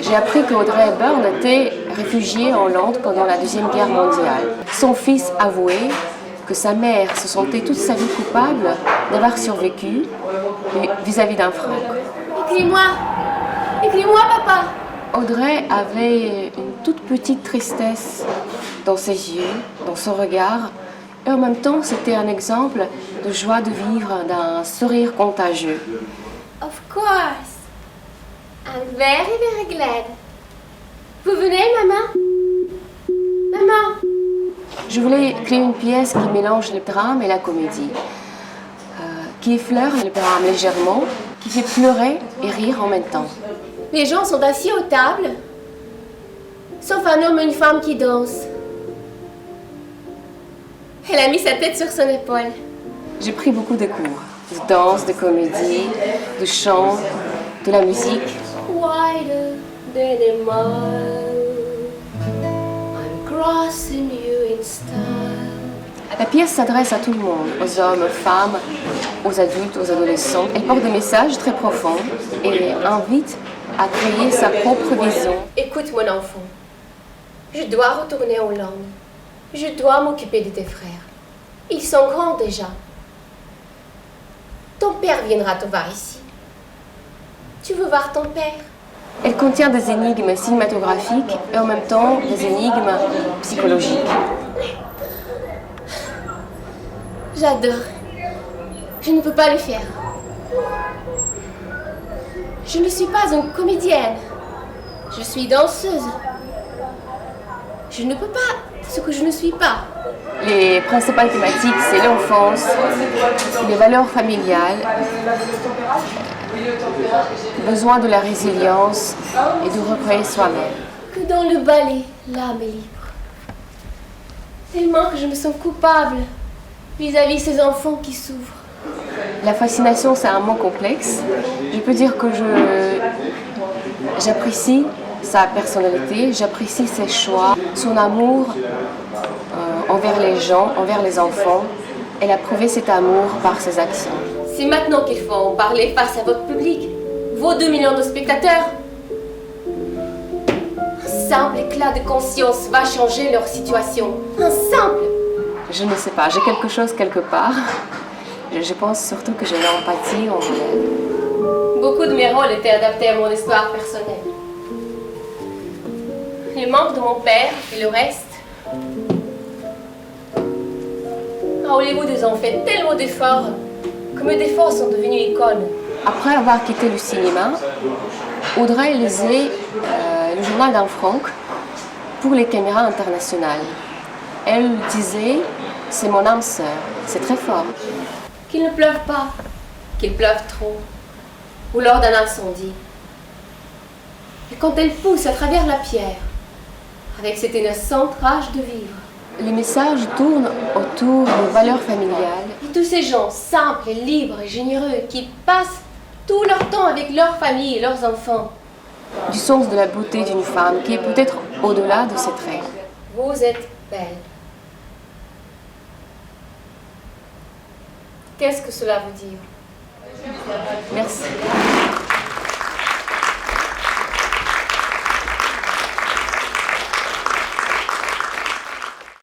J'ai appris qu'Audrey Hepburn était réfugiée en Hollande pendant la Deuxième Guerre mondiale. Son fils avouait que sa mère se sentait toute sa vie coupable d'avoir survécu vis-à-vis d'un Franck. Écris-moi! Écris-moi, papa! Audrey avait une toute petite tristesse dans ses yeux, dans son regard, et en même temps c'était un exemple de joie de vivre, d'un sourire contagieux. Of course! I'm very, very glad. Vous venez, maman? Maman! Je voulais créer une pièce qui mélange le drame et la comédie, qui effleure le drame légèrement, qui fait pleurer et rire en même temps. Les gens sont assis aux tables, sauf un homme et une femme qui dansent. Elle a mis sa tête sur son épaule. J'ai pris beaucoup de cours, de danse, de comédie, de chant, de la musique. Wider than a mile, I'm crossing you in style. La pièce s'adresse à tout le monde, aux hommes, aux femmes, aux adultes, aux adolescents. Elle porte des messages très profonds et invite à créer sa propre vision. Écoute, mon enfant, je dois retourner en Hollande. Je dois m'occuper de tes frères. Ils sont grands déjà. Ton père viendra te voir ici. Tu veux voir ton père? Elle contient des énigmes cinématographiques et en même temps des énigmes psychologiques. J'adore. Je ne peux pas le faire. Je ne suis pas une comédienne. Je suis danseuse. Je ne peux pas ce que je ne suis pas. Les principales thématiques, c'est l'enfance, les valeurs familiales, besoin de la résilience et de recréer soi-même. Que dans le ballet, l'âme est libre. Tellement que je me sens coupable vis-à-vis ces enfants qui souffrent. La fascination, c'est un mot complexe. Je peux dire que j'apprécie sa personnalité, j'apprécie ses choix, son amour envers les gens, envers les enfants. Elle a prouvé cet amour par ses actions. C'est maintenant qu'il faut en parler face à votre public, vos 2 millions de spectateurs. Un simple éclat de conscience va changer leur situation. Un simple. Je ne sais pas, j'ai quelque chose quelque part. Je pense surtout que j'ai l'empathie envers elle. Beaucoup de mes rôles étaient adaptés à mon histoire personnelle. Le manque de mon père et le reste. À Hollywood, ils ont fait tellement d'efforts que mes défauts sont devenus icônes. Après avoir quitté le cinéma, Audrey lisait le journal d'Anne Frank pour les caméras internationales. Elle disait « c'est mon âme sœur », c'est très fort. Qu'il ne pleuve pas, qu'il pleuve trop, ou lors d'un incendie. Et quand elle pousse à travers la pierre, avec cette innocente rage de vivre. Les messages tournent autour des valeurs familiales. Et tous ces gens simples et libres et généreux qui passent tout leur temps avec leur famille et leurs enfants. Du sens de la beauté d'une femme qui est peut-être au-delà de ses traits. Vous êtes belle. Qu'est-ce que cela veut dire? Merci.